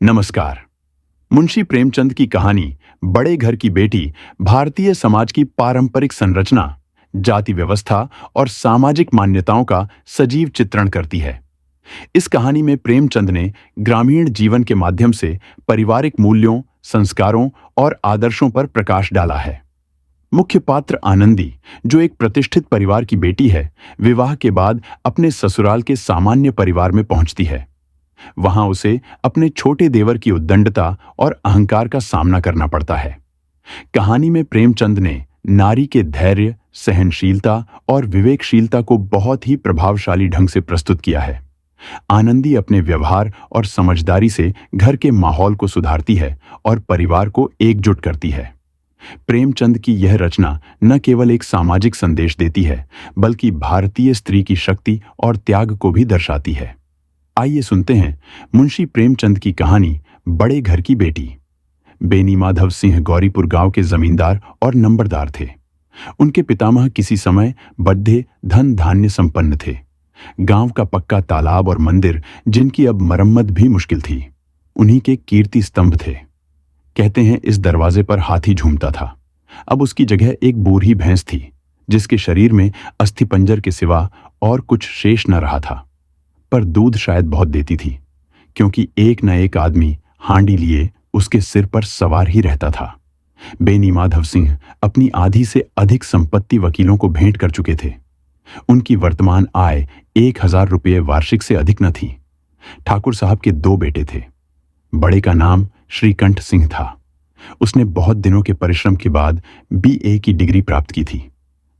नमस्कार। मुंशी प्रेमचंद की कहानी बड़े घर की बेटी भारतीय समाज की पारंपरिक संरचना, जाति व्यवस्था और सामाजिक मान्यताओं का सजीव चित्रण करती है। इस कहानी में प्रेमचंद ने ग्रामीण जीवन के माध्यम से पारिवारिक मूल्यों, संस्कारों और आदर्शों पर प्रकाश डाला है। मुख्य पात्र आनंदी, जो एक प्रतिष्ठित परिवार की बेटी है, विवाह के बाद अपने ससुराल के सामान्य परिवार में पहुंचती है। वहां उसे अपने छोटे देवर की उद्दंडता और अहंकार का सामना करना पड़ता है। कहानी में प्रेमचंद ने नारी के धैर्य, सहनशीलता और विवेकशीलता को बहुत ही प्रभावशाली ढंग से प्रस्तुत किया है। आनंदी अपने व्यवहार और समझदारी से घर के माहौल को सुधारती है और परिवार को एकजुट करती है। प्रेमचंद की यह रचना न केवल एक सामाजिक संदेश देती है, बल्कि भारतीय स्त्री की शक्ति और त्याग को भी दर्शाती है। आइए सुनते हैं मुंशी प्रेमचंद की कहानी बड़े घर की बेटी। बेनी माधव सिंह गौरीपुर गांव के जमींदार और नंबरदार थे। उनके पितामह किसी समय बड्ढे धन धान्य संपन्न थे। गांव का पक्का तालाब और मंदिर, जिनकी अब मरम्मत भी मुश्किल थी, उन्हीं के कीर्ति स्तंभ थे। कहते हैं इस दरवाजे पर हाथी झूमता था। अब उसकी जगह एक बूढ़ी भैंस थी, जिसके शरीर में अस्थिपंजर के सिवा और कुछ शेष न रहा था। पर दूध शायद बहुत देती थी, क्योंकि एक न एक आदमी हांडी लिए उसके सिर पर सवार ही रहता था। बेनी माधव सिंह अपनी आधी से अधिक संपत्ति वकीलों को भेंट कर चुके थे। उनकी वर्तमान आय 1000 रुपये वार्षिक से अधिक न थी। ठाकुर साहब के 2 बेटे थे। बड़े का नाम श्रीकंठ सिंह था। उसने बहुत दिनों के परिश्रम के बाद BA की डिग्री प्राप्त की थी।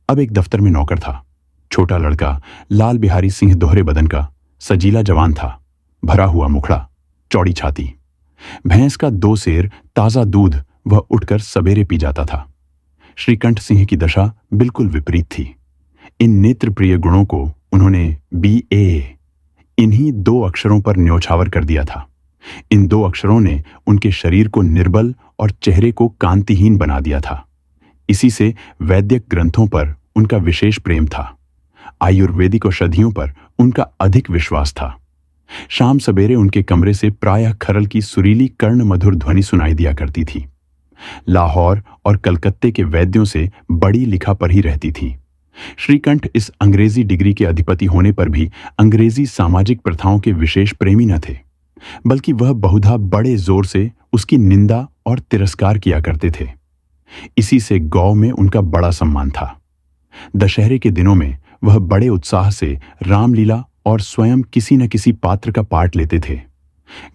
अब एक दफ्तर में नौकर था। छोटा लड़का लाल बिहारी सिंह दोहरे बदन का सजीला जवान था, भरा हुआ मुखड़ा, चौड़ी छाती। भैंस का 2 सेर ताजा दूध वह उठकर सवेरे पी जाता था। श्रीकंठ सिंह की दशा बिल्कुल विपरीत थी। इन नेत्र प्रिय गुणों को उन्होंने BA इन्हीं 2 अक्षरों पर न्योछावर कर दिया था। इन 2 अक्षरों ने उनके शरीर को निर्बल और चेहरे को कांतिहीन बना दिया था। इसी से वैद्यक ग्रंथों पर उनका विशेष प्रेम था। आयुर्वेदिक औषधियों पर उनका अधिक विश्वास था। शाम सवेरे उनके कमरे से प्रायः खरल की सुरीली कर्ण मधुर ध्वनि सुनाई दिया करती थी। लाहौर और कलकत्ते के वैद्यों से बड़ी लिखा पर ही रहती थी। श्रीकंठ इस अंग्रेजी डिग्री के अधिपति होने पर भी अंग्रेजी सामाजिक प्रथाओं के विशेष प्रेमी न थे, बल्कि वह बहुधा बड़े जोर से उसकी निंदा और तिरस्कार किया करते थे। इसी से गांव में उनका बड़ा सम्मान था। दशहरे के दिनों में वह बड़े उत्साह से रामलीला और स्वयं किसी न किसी पात्र का पाठ लेते थे।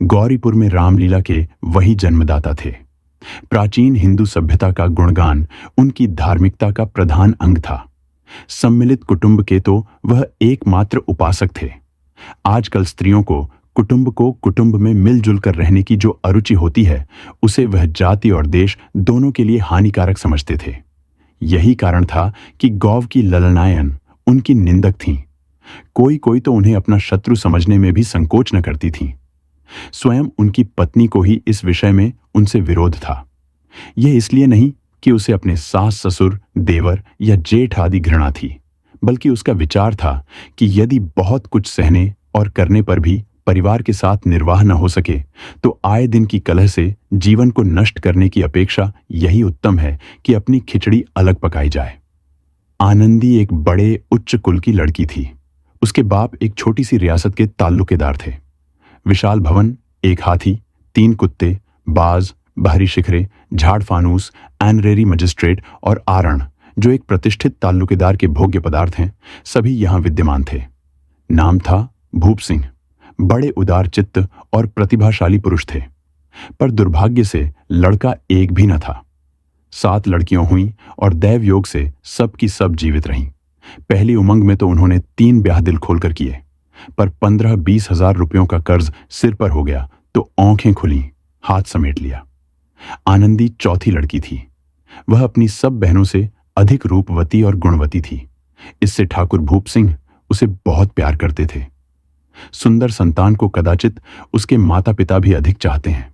गौरीपुर में रामलीला के वही जन्मदाता थे। प्राचीन हिंदू सभ्यता का गुणगान उनकी धार्मिकता का प्रधान अंग था। सम्मिलित कुटुंब के तो वह एकमात्र उपासक थे। आजकल स्त्रियों को कुटुंब में मिलजुल कर रहने की जो अरुचि होती है, उसे वह जाति और देश दोनों के लिए हानिकारक समझते थे। यही कारण था कि गौव की ललनायन उनकी निंदक थीं। कोई तो उन्हें अपना शत्रु समझने में भी संकोच न करती थीं। स्वयं उनकी पत्नी को ही इस विषय में उनसे विरोध था। यह इसलिए नहीं कि उसे अपने सास ससुर, देवर या जेठ आदि घृणा थी, बल्कि उसका विचार था कि यदि बहुत कुछ सहने और करने पर भी परिवार के साथ निर्वाह न हो सके, तो आए दिन की कलह से जीवन को नष्ट करने की अपेक्षा यही उत्तम है कि अपनी खिचड़ी अलग पकाई जाए। आनंदी एक बड़े उच्च कुल की लड़की थी। उसके बाप एक छोटी सी रियासत के ताल्लुकेदार थे। विशाल भवन, एक हाथी, 3 कुत्ते, बाज, बाहरी शिखरे, झाड़ फानूस, एनरेरी मजिस्ट्रेट और आरण, जो एक प्रतिष्ठित ताल्लुकेदार के भोग्य पदार्थ हैं, सभी यहां विद्यमान थे। नाम था भूप सिंह। बड़े उदार चित्त और प्रतिभाशाली पुरुष थे, पर दुर्भाग्य से लड़का एक भी न था। 7 लड़कियां हुईं और दैव योग से सब की सब जीवित रहीं। पहली उमंग में तो उन्होंने 3 ब्याह दिल खोलकर किए, पर 15-20 हजार रुपयों का कर्ज सिर पर हो गया तो आंखें खुली, हाथ समेट लिया। आनंदी चौथी लड़की थी। वह अपनी सब बहनों से अधिक रूपवती और गुणवती थी। इससे ठाकुर भूप सिंह उसे बहुत प्यार करते थे। सुंदर संतान को कदाचित उसके माता पिता भी अधिक चाहते हैं।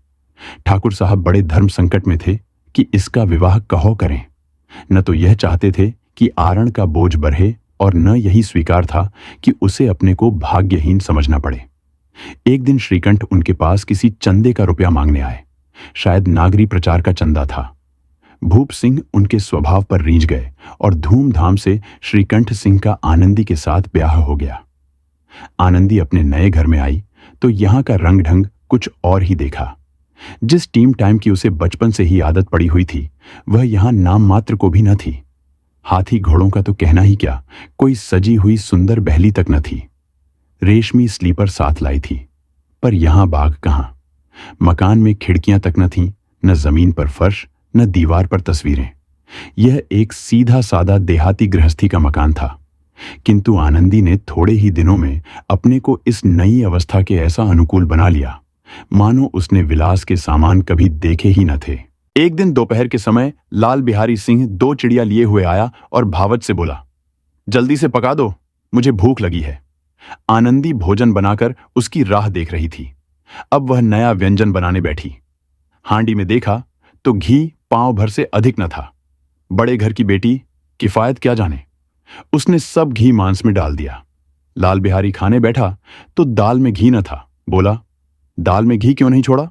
ठाकुर साहब बड़े धर्म संकट में थे कि इसका विवाह कहो करें। न तो यह चाहते थे कि आरण का बोझ बढ़े, और न यही स्वीकार था कि उसे अपने को भाग्यहीन समझना पड़े। एक दिन श्रीकंठ उनके पास किसी चंदे का रुपया मांगने आए। शायद नागरी प्रचार का चंदा था। भूप सिंह उनके स्वभाव पर रीझ गए और धूमधाम से श्रीकंठ सिंह का आनंदी के साथ ब्याह हो गया। आनंदी अपने नए घर में आई तो यहां का रंग ढंग कुछ और ही देखा। जिस टीम टाइम की उसे बचपन से ही आदत पड़ी हुई थी, वह यहां नाम मात्र को भी न थी। हाथी घोड़ों का तो कहना ही क्या, कोई सजी हुई सुंदर बहली तक न थी। रेशमी स्लीपर साथ लाई थी, पर यहां बाग कहां। मकान में खिड़कियां तक न थीं, न जमीन पर फर्श, न दीवार पर तस्वीरें। यह एक सीधा सादा देहाती गृहस्थी का मकान था। किंतु आनंदी ने थोड़े ही दिनों में अपने को इस नई अवस्था के ऐसा अनुकूल बना लिया मानो उसने विलास के सामान कभी देखे ही न थे। एक दिन दोपहर के समय लाल बिहारी सिंह 2 चिड़िया लिए हुए आया और भावच से बोला, जल्दी से पका दो, मुझे भूख लगी है। आनंदी भोजन बनाकर उसकी राह देख रही थी। अब वह नया व्यंजन बनाने बैठी। हांडी में देखा तो घी पांव भर से अधिक न था। बड़े घर की बेटी किफायत क्या जाने, उसने सब घी मांस में डाल दिया। लाल बिहारी खाने बैठा तो दाल में घी न था। बोला, दाल में घी क्यों नहीं छोड़ा?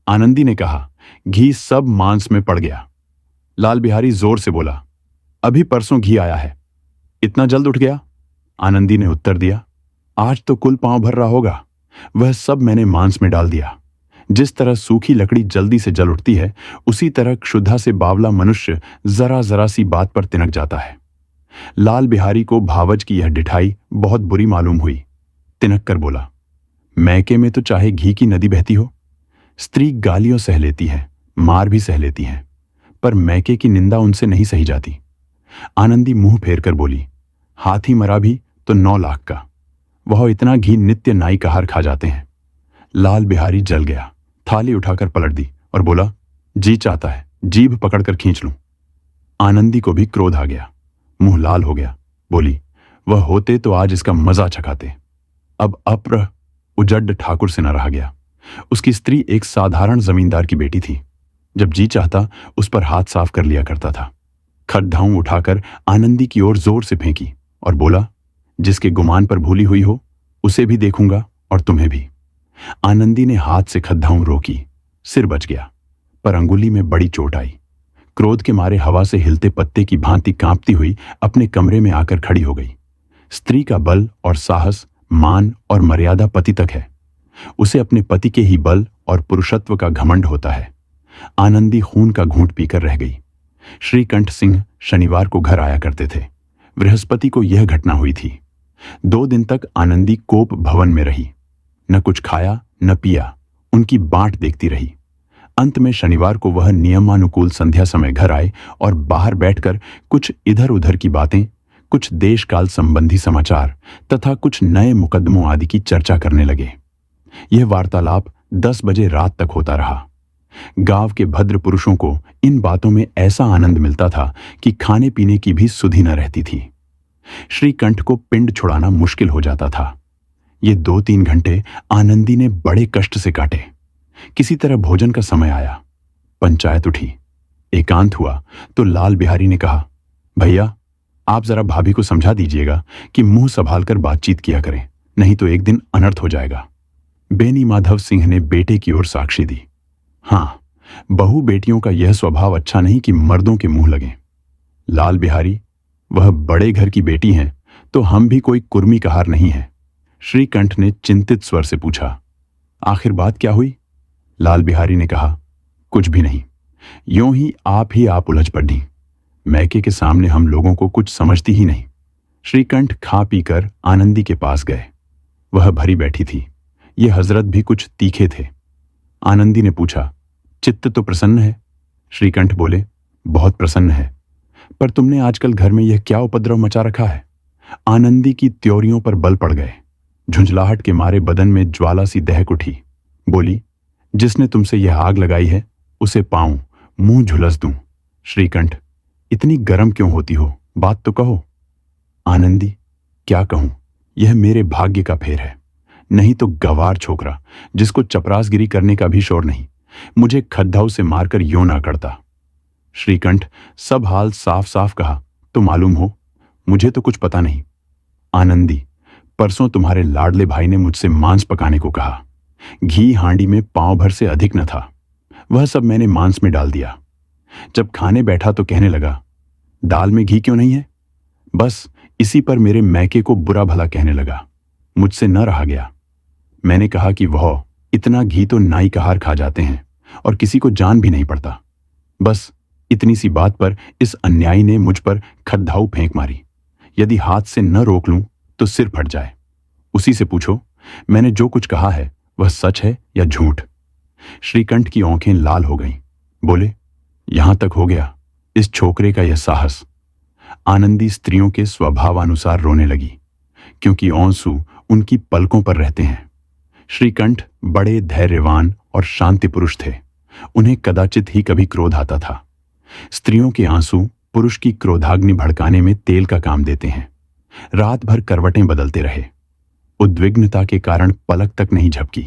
आनंदी ने कहा, घी सब मांस में पड़ गया। लाल बिहारी जोर से बोला, अभी परसों घी आया है, इतना जल्द उठ गया? आनंदी ने उत्तर दिया, आज तो कुल पांव भर रहा होगा, वह सब मैंने मांस में डाल दिया। जिस तरह सूखी लकड़ी जल्दी से जल उठती है, उसी तरह क्षुधा से बावला मनुष्य जरा जरा सी बात पर तिनक जाता है। लाल बिहारी को भावज की यह डिठाई बहुत बुरी मालूम हुई। तिनक कर बोला, मैके में तो चाहे घी की नदी बहती हो, स्त्री गालियों सह लेती है, मार भी सह लेती है, पर मैके की निंदा उनसे नहीं सही जाती। आनंदी मुंह फेर कर बोली, हाथी मरा भी तो 9 लाख का, वह इतना घी नित्य नाई कहार खा जाते हैं। लाल बिहारी जल गया, थाली उठाकर पलट दी और बोला, जी चाहता है जीभ पकड़कर खींच लूं। आनंदी को भी क्रोध आ गया, मुंह लाल हो गया। बोली, वह होते तो आज इसका मजा चखाते। अब अप्र उजड्ड ठाकुर से न रहा गया। उसकी स्त्री एक साधारण जमींदार की बेटी थी। जब जी चाहता उस पर हाथ साफ कर लिया करता था। खड्डाऊं उठाकर आनंदी की ओर जोर से फेंकी और बोला, जिसके गुमान पर भूली हुई हो उसे भी देखूंगा और तुम्हें भी। आनंदी ने हाथ से खड्डाऊं रोकी, सिर बच गया, पर अंगुली में बड़ी चोट आई। क्रोध के मारे हवा से हिलते पत्ते की भांति कांपती हुई अपने कमरे में आकर खड़ी हो गई। स्त्री का बल और साहस, मान और मर्यादा पति तक है। उसे अपने पति के ही बल और पुरुषत्व का घमंड होता है। आनंदी खून का घूंट पीकर रह गई। श्रीकंठ सिंह शनिवार को घर आया करते थे। बृहस्पति को यह घटना हुई थी। 2 दिन तक आनंदी कोप भवन में रही, न कुछ खाया न पिया, उनकी बाट देखती रही। अंत में शनिवार को वह नियमानुकूल संध्या समय घर आए और बाहर बैठकर कुछ इधर उधर की बातें, कुछ देश काल संबंधी समाचार तथा कुछ नए मुकदमों आदि की चर्चा करने लगे। यह वार्तालाप 10 बजे रात तक होता रहा। गांव के भद्र पुरुषों को इन बातों में ऐसा आनंद मिलता था कि खाने पीने की भी सुधि न रहती थी। श्रीकंठ को पिंड छुड़ाना मुश्किल हो जाता था। ये 2-3 घंटे आनंदी ने बड़े कष्ट से काटे। किसी तरह भोजन का समय आया। पंचायत उठी, एकांत हुआ तो लाल बिहारी ने कहा, भैया आप जरा भाभी को समझा दीजिएगा कि मुंह संभाल कर बातचीत किया करें, नहीं तो एक दिन अनर्थ हो जाएगा। बेनी माधव सिंह ने बेटे की ओर साक्षी दी। हाँ, बहू बेटियों का यह स्वभाव अच्छा नहीं कि मर्दों के मुंह लगे। लाल बिहारी, वह बड़े घर की बेटी हैं तो हम भी कोई कुर्मी कहार नहीं है। श्रीकंठ ने चिंतित स्वर से पूछा, आखिर बात क्या हुई? लाल बिहारी ने कहा, कुछ भी नहीं, यूं ही आप उलझ पड़ी। मैके के सामने हम लोगों को कुछ समझती ही नहीं। श्रीकंठ खा पीकर आनंदी के पास गए। वह भरी बैठी थी। ये हजरत भी कुछ तीखे थे। आनंदी ने पूछा, चित्त तो प्रसन्न है? श्रीकंठ बोले, बहुत प्रसन्न है, पर तुमने आजकल घर में यह क्या उपद्रव मचा रखा है? आनंदी की त्योरियों पर बल पड़ गए। झुंझलाहट के मारे बदन में ज्वाला सी दहक उठी। बोली, जिसने तुमसे यह आग लगाई है उसे पाऊं, मुंह झुलस दूं। श्रीकंठ, इतनी गर्म क्यों होती हो, बात तो कहो। आनंदी, क्या कहूं, यह मेरे भाग्य का फेर है, नहीं तो गवार छोकरा जिसको चपरासगिरी करने का भी शोर नहीं, मुझे खद्दाऊ से मारकर यूं ना करता। श्रीकंठ, सब हाल साफ साफ कहा तो मालूम हो, मुझे तो कुछ पता नहीं। आनंदी, परसों तुम्हारे लाडले भाई ने मुझसे मांस पकाने को कहा। घी हांडी में पांव भर से अधिक न था। वह सब मैंने मांस में डाल दिया। जब खाने बैठा तो कहने लगा, दाल में घी क्यों नहीं है? बस इसी पर मेरे मैके को बुरा भला कहने लगा। मुझसे न रहा गया। मैंने कहा कि वह इतना घी तो नाई कहार खा जाते हैं और किसी को जान भी नहीं पड़ता। बस इतनी सी बात पर इस अन्यायी ने मुझ पर खद्दाऊ फेंक मारी। यदि हाथ से न रोक लूं तो सिर फट जाए। उसी से पूछो, मैंने जो कुछ कहा है वह सच है या झूठ? श्रीकंठ की आंखें लाल हो गईं। बोले, यहां तक हो गया इस छोकरे का यह साहस। आनंदी स्त्रियों के स्वभावानुसार रोने लगी, क्योंकि आंसू उनकी पलकों पर रहते हैं। श्रीकंठ बड़े धैर्यवान और शांति पुरुष थे। उन्हें कदाचित ही कभी क्रोध आता था। स्त्रियों के आंसू पुरुष की क्रोधाग्नि भड़काने में तेल का काम देते हैं। रात भर करवटें बदलते रहे। उद्विग्नता के कारण पलक तक नहीं झपकी।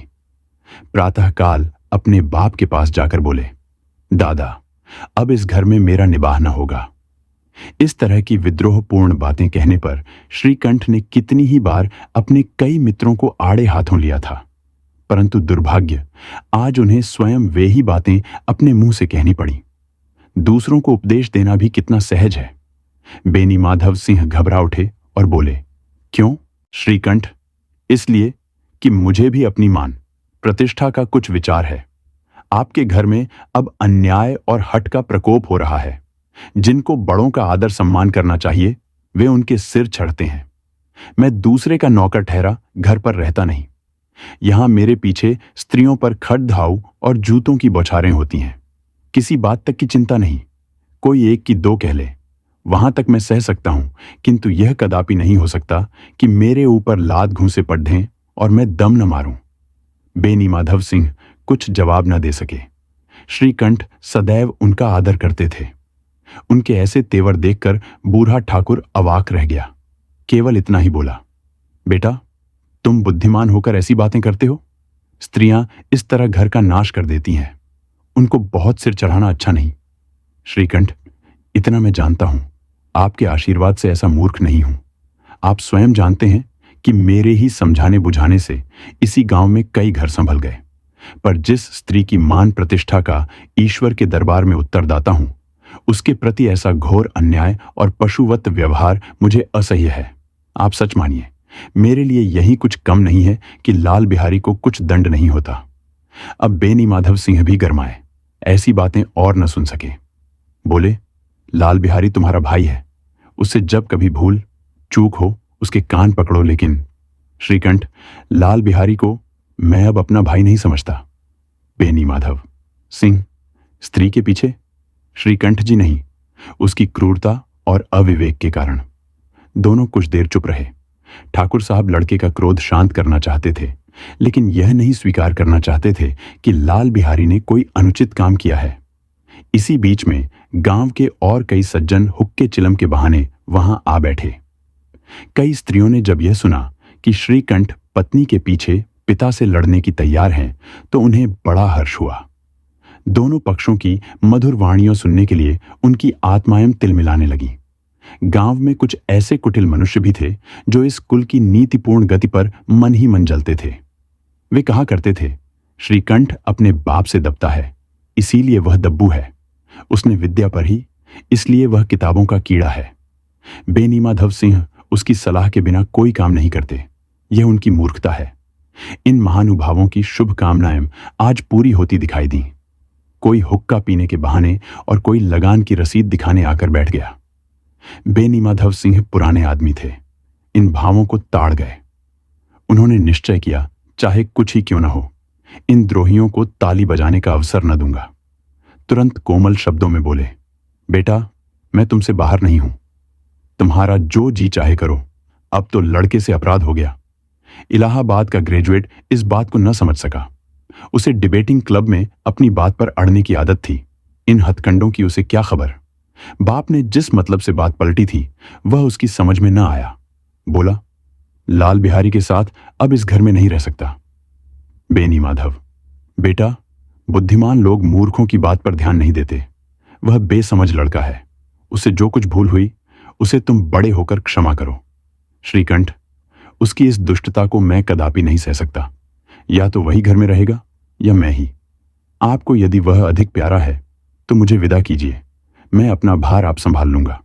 प्रातःकाल अपने बाप के पास जाकर बोले, दादा, अब इस घर में मेरा निबाह न होगा। इस तरह की विद्रोहपूर्ण बातें कहने पर श्रीकंठ ने कितनी ही बार अपने कई मित्रों को आड़े हाथों लिया था, परंतु दुर्भाग्य आज उन्हें स्वयं वे ही बातें अपने मुंह से कहनी पड़ी। दूसरों को उपदेश देना भी कितना सहज है। बेनी माधव सिंह घबरा उठे और बोले, क्यों श्रीकंठ? इसलिए कि मुझे भी अपनी मान प्रतिष्ठा का कुछ विचार है। आपके घर में अब अन्याय और हठ का प्रकोप हो रहा है। जिनको बड़ों का आदर सम्मान करना चाहिए वे उनके सिर चढ़ते हैं। मैं दूसरे का नौकर ठहरा घर पर रहता नहीं। यहां मेरे पीछे स्त्रियों पर खड़धाऊ और जूतों की बौछारें होती हैं। किसी बात तक की चिंता नहीं। कोई एक की दो कह ले, वहां तक मैं सह सकता हूं, किंतु यह कदापि नहीं हो सकता कि मेरे ऊपर लात घूंसे पढ़ें और मैं दम न मारूं। बेनी माधव सिंह कुछ जवाब न दे सके। श्रीकंठ सदैव उनका आदर करते थे। उनके ऐसे तेवर देखकर बूढ़ा ठाकुर अवाक रह गया। केवल इतना ही बोला, बेटा, तुम बुद्धिमान होकर ऐसी बातें करते हो? स्त्रियां इस तरह घर का नाश कर देती हैं। उनको बहुत सिर चढ़ाना अच्छा नहीं। श्रीकंठ, इतना मैं जानता हूं, आपके आशीर्वाद से ऐसा मूर्ख नहीं हूं। आप स्वयं जानते हैं कि मेरे ही समझाने बुझाने से इसी गांव में कई घर संभल गए। पर जिस स्त्री की मान प्रतिष्ठा का ईश्वर के दरबार में उत्तरदाता हूं, उसके प्रति ऐसा घोर अन्याय और पशुवत व्यवहार मुझे असह्य है। आप सच मानिए, मेरे लिए यही कुछ कम नहीं है कि लाल बिहारी को कुछ दंड नहीं होता। अब बेनी माधव सिंह भी गरमाए, ऐसी बातें और न सुन सके। बोले, लाल बिहारी तुम्हारा भाई है। उससे जब कभी भूल चूक हो उसके कान पकड़ो। लेकिन श्रीकंठ, लाल बिहारी को मैं अब अपना भाई नहीं समझता। बेनी माधव सिंह, स्त्री के पीछे? श्रीकंठ जी नहीं, उसकी क्रूरता और अविवेक के कारण। दोनों कुछ देर चुप रहे। ठाकुर साहब लड़के का क्रोध शांत करना चाहते थे, लेकिन यह नहीं स्वीकार करना चाहते थे कि लाल बिहारी ने कोई अनुचित काम किया है। इसी बीच में गांव के और कई सज्जन हुक्के चिलम के बहाने वहां आ बैठे। कई स्त्रियों ने जब यह सुना कि श्रीकंठ पत्नी के पीछे पिता से लड़ने की तैयार हैं, तो उन्हें बड़ा हर्ष हुआ। दोनों पक्षों की मधुर वाणियों सुनने के लिए उनकी आत्माएं तिलमिलाने लगी। गांव में कुछ ऐसे कुटिल मनुष्य भी थे जो इस कुल की नीतिपूर्ण गति पर मन ही मन जलते थे। वे कहा करते थे, श्रीकंठ अपने बाप से दबता है, इसीलिए वह दब्बू है। उसने विद्या पर ही, इसलिए वह किताबों का कीड़ा है। बेनी माधव सिंह उसकी सलाह के बिना कोई काम नहीं करते। यह उनकी मूर्खता है। इन महानुभावों की शुभ कामनाएं आज पूरी होती दिखाई दी। कोई हुक्का पीने के बहाने और कोई लगान की रसीद दिखाने आकर बैठ गया। बेनी माधव सिंह पुराने आदमी थे, इन भावों को ताड़ गए। उन्होंने निश्चय किया, चाहे कुछ ही क्यों न हो, इन द्रोहियों को ताली बजाने का अवसर न दूंगा। तुरंत कोमल शब्दों में बोले, बेटा, मैं तुमसे बाहर नहीं हूं। तुम्हारा जो जी चाहे करो। अब तो लड़के से अपराध हो गया। इलाहाबाद का ग्रेजुएट इस बात को न समझ सका। उसे डिबेटिंग क्लब में अपनी बात पर अड़ने की आदत थी। इन हथकंडों की उसे क्या खबर। बाप ने जिस मतलब से बात पलटी थी वह उसकी समझ में न आया। बोला, लाल बिहारी के साथ अब इस घर में नहीं रह सकता। बेनी माधव, बेटा, बुद्धिमान लोग मूर्खों की बात पर ध्यान नहीं देते। वह बेसमझ लड़का है। उसे जो कुछ भूल हुई उसे तुम बड़े होकर क्षमा करो। श्रीकंठ, उसकी इस दुष्टता को मैं कदापि नहीं सह सकता। या तो वही घर में रहेगा या मैं ही। आपको यदि वह अधिक प्यारा है तो मुझे विदा कीजिए, मैं अपना भार आप संभाल लूंगा।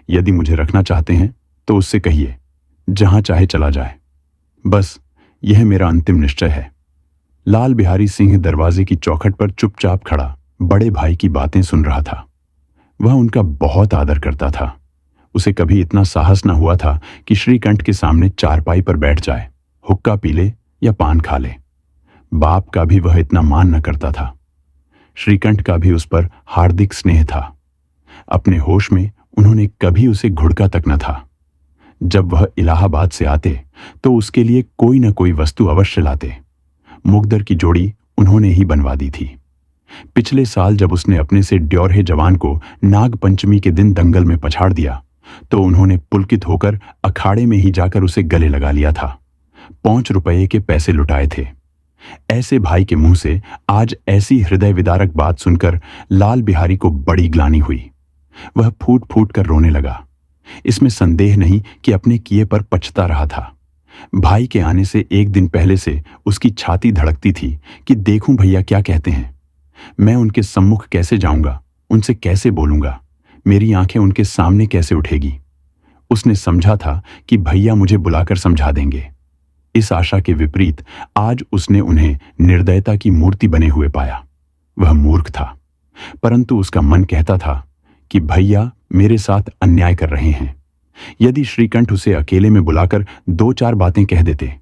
यदि मुझे रखना चाहते हैं तो उससे कहिए जहां चाहे चला जाए। बस यह मेरा अंतिम निश्चय है। लाल बिहारी सिंह दरवाजे की चौखट पर चुपचाप खड़ा बड़े भाई की बातें सुन रहा था। वह उनका बहुत आदर करता था। उसे कभी इतना साहस न हुआ था कि श्रीकंठ के सामने चारपाई पर बैठ जाए, हुक्का पी ले या पान खा ले। बाप का भी वह इतना मान न करता था। श्रीकंठ का भी उस पर हार्दिक स्नेह था। अपने होश में उन्होंने कभी उसे घुड़का तक न था। जब वह इलाहाबाद से आते तो उसके लिए कोई न कोई वस्तु अवश्य लाते। मुकद्दर की जोड़ी उन्होंने ही बनवा दी थी। पिछले साल जब उसने अपने से ड्योरहे जवान को नाग पंचमी के दिन दंगल में पछाड़ दिया तो उन्होंने पुलकित होकर अखाड़े में ही जाकर उसे गले लगा लिया था। 5 रुपये के पैसे लुटाए थे। ऐसे भाई के मुंह से आज ऐसी हृदय विदारक बात सुनकर लाल बिहारी को बड़ी ग्लानि हुई। वह फूट फूट कर रोने लगा। इसमें संदेह नहीं कि अपने किए पर पछता रहा था। भाई के आने से एक दिन पहले से उसकी छाती धड़कती थी कि देखूं भैया क्या कहते हैं। मैं उनके सम्मुख कैसे जाऊंगा, उनसे कैसे बोलूंगा, मेरी आंखें उनके सामने कैसे उठेगी। उसने समझा था कि भैया मुझे बुलाकर समझा देंगे। इस आशा के विपरीत आज उसने उन्हें निर्दयता की मूर्ति बने हुए पाया। वह मूर्ख था, परंतु उसका मन कहता था कि भैया मेरे साथ अन्याय कर रहे हैं। यदि श्रीकंठ उसे अकेले में बुलाकर 2-4 बातें कह देते,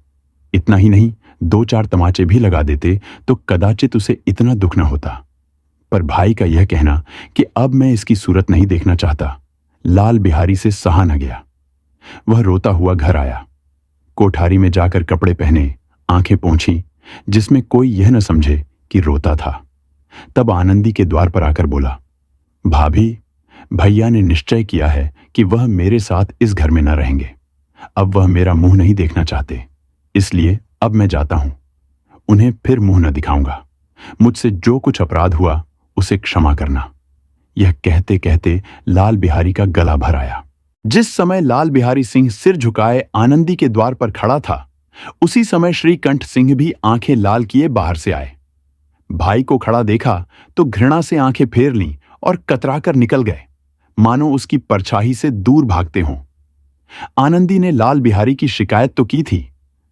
इतना ही नहीं 2-4 तमाचे भी लगा देते तो कदाचित उसे इतना दुख न होता। पर भाई का यह कहना कि अब मैं इसकी सूरत नहीं देखना चाहता, लाल बिहारी से सहा न गया। वह रोता हुआ घर आया। कोठारी में जाकर कपड़े पहने, आंखें पोंछी, जिसमें कोई यह न समझे कि रोता था। तब आनंदी के द्वार पर आकर बोला, भाभी, भैया ने निश्चय किया है कि वह मेरे साथ इस घर में न रहेंगे। अब वह मेरा मुंह नहीं देखना चाहते, इसलिए अब मैं जाता हूं। उन्हें फिर मुंह न दिखाऊंगा। मुझसे जो कुछ अपराध हुआ उसे क्षमा करना। यह कहते कहते लाल बिहारी का गला भर आया। जिस समय लाल बिहारी सिंह सिर झुकाए आनंदी के द्वार पर खड़ा था, उसी समय श्रीकंठ सिंह भी आंखें लाल किए बाहर से आए। भाई को खड़ा देखा तो घृणा से आंखें फेर लीं और कतराकर निकल गए, मानो उसकी परछाई से दूर भागते हों। आनंदी ने लाल बिहारी की शिकायत तो की थी,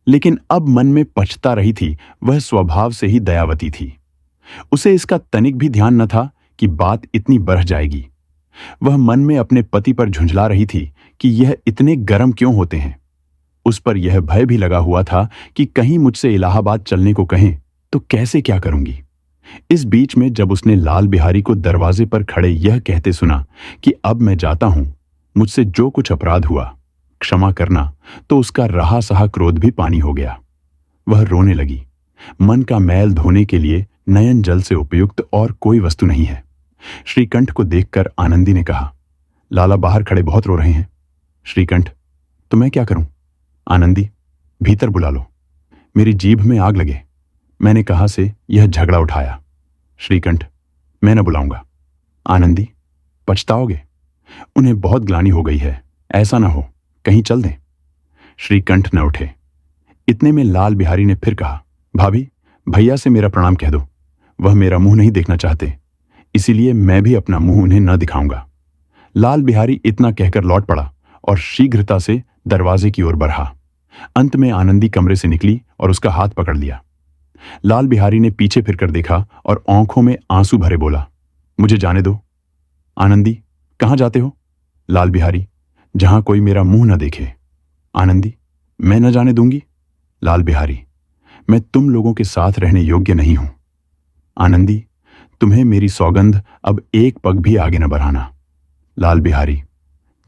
लेकिन अब मन में पछता रही थी। वह स्वभाव से ही दयावती थी। उसे इसका तनिक भी ध्यान न था कि बात इतनी बढ़ जाएगी। वह मन में अपने पति पर झुंझला रही थी कि यह इतने गर्म क्यों होते हैं। उस पर यह भय भी लगा हुआ था कि कहीं मुझसे इलाहाबाद चलने को कहें तो कैसे क्या करूंगी। इस बीच में जब उसने लाल बिहारी को दरवाजे पर खड़े यह कहते सुना कि अब मैं जाता हूं, मुझसे जो कुछ अपराध हुआ क्षमा करना, तो उसका रहा सहा क्रोध भी पानी हो गया। वह रोने लगी। मन का मैल धोने के लिए नयन जल से उपयुक्त और कोई वस्तु नहीं है। श्रीकंठ को देखकर आनंदी ने कहा, लाला बाहर खड़े बहुत रो रहे हैं। श्रीकंठ, तो मैं क्या करूं? आनंदी, भीतर बुला लो। मेरी जीभ में आग लगे, मैंने कहां से यह झगड़ा उठाया। श्रीकंठ, मैं न बुलाऊंगा। आनंदी, पछताओगे, उन्हें बहुत ग्लानि हो गई है, ऐसा ना हो कहीं चल दें। श्रीकंठ न उठे। इतने में लाल बिहारी ने फिर कहा, भाभी, भैया से मेरा प्रणाम कह दो। वह मेरा मुंह नहीं देखना चाहते, इसीलिए मैं भी अपना मुंह उन्हें न दिखाऊंगा। लाल बिहारी इतना कहकर लौट पड़ा और शीघ्रता से दरवाजे की ओर बढ़ा। अंत में आनंदी कमरे से निकली और उसका हाथ पकड़ लिया। लाल बिहारी ने पीछे फिरकर देखा और आंखों में आंसू भरे बोला, मुझे जाने दो। आनंदी, कहां जाते हो? लाल बिहारी, जहां कोई मेरा मुंह न देखे। आनंदी, मैं न जाने दूंगी। लाल बिहारी, मैं तुम लोगों के साथ रहने योग्य नहीं हूं। आनंदी, तुम्हें मेरी सौगंध अब एक पग भी आगे न बढ़ाना। लाल बिहारी,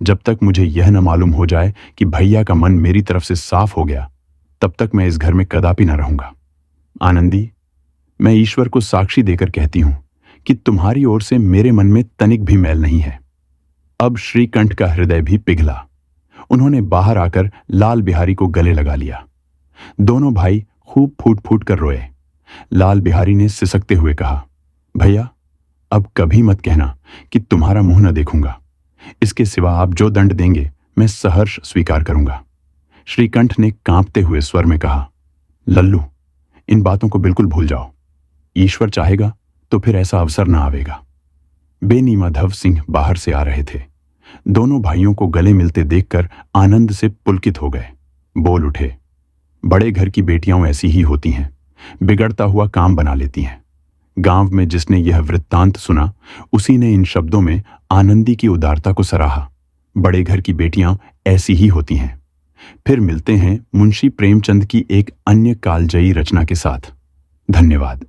जब तक मुझे यह न मालूम हो जाए कि भैया का मन मेरी तरफ से साफ हो गया, तब तक मैं इस घर में कदापि न रहूंगा। आनंदी, मैं ईश्वर को साक्षी देकर कहती हूं कि तुम्हारी ओर से मेरे मन में तनिक भी मैल नहीं है। अब श्रीकंठ का हृदय भी पिघला। उन्होंने बाहर आकर लाल बिहारी को गले लगा लिया। दोनों भाई खूब फूट फूट कर रोए। लाल बिहारी ने सिसकते हुए कहा, भैया, अब कभी मत कहना कि तुम्हारा मुंह न देखूंगा। इसके सिवा आप जो दंड देंगे मैं सहर्ष स्वीकार करूंगा। श्रीकंठ ने कांपते हुए स्वर में कहा, लल्लू, इन बातों को बिल्कुल भूल जाओ। ईश्वर चाहेगा तो फिर ऐसा अवसर ना आवेगा। बेनीमाधव सिंह बाहर से आ रहे थे। दोनों भाइयों को गले मिलते देखकर आनंद से पुलकित हो गए। बोल उठे, बड़े घर की बेटियां ऐसी ही होती हैं, बिगड़ता हुआ काम बना लेती हैं। गांव में जिसने यह वृत्तांत सुना, उसी ने इन शब्दों में आनंदी की उदारता को सराहा। बड़े घर की बेटियां ऐसी ही होती हैं। फिर मिलते हैं मुंशी प्रेमचंद की एक अन्य कालजयी रचना के साथ। धन्यवाद।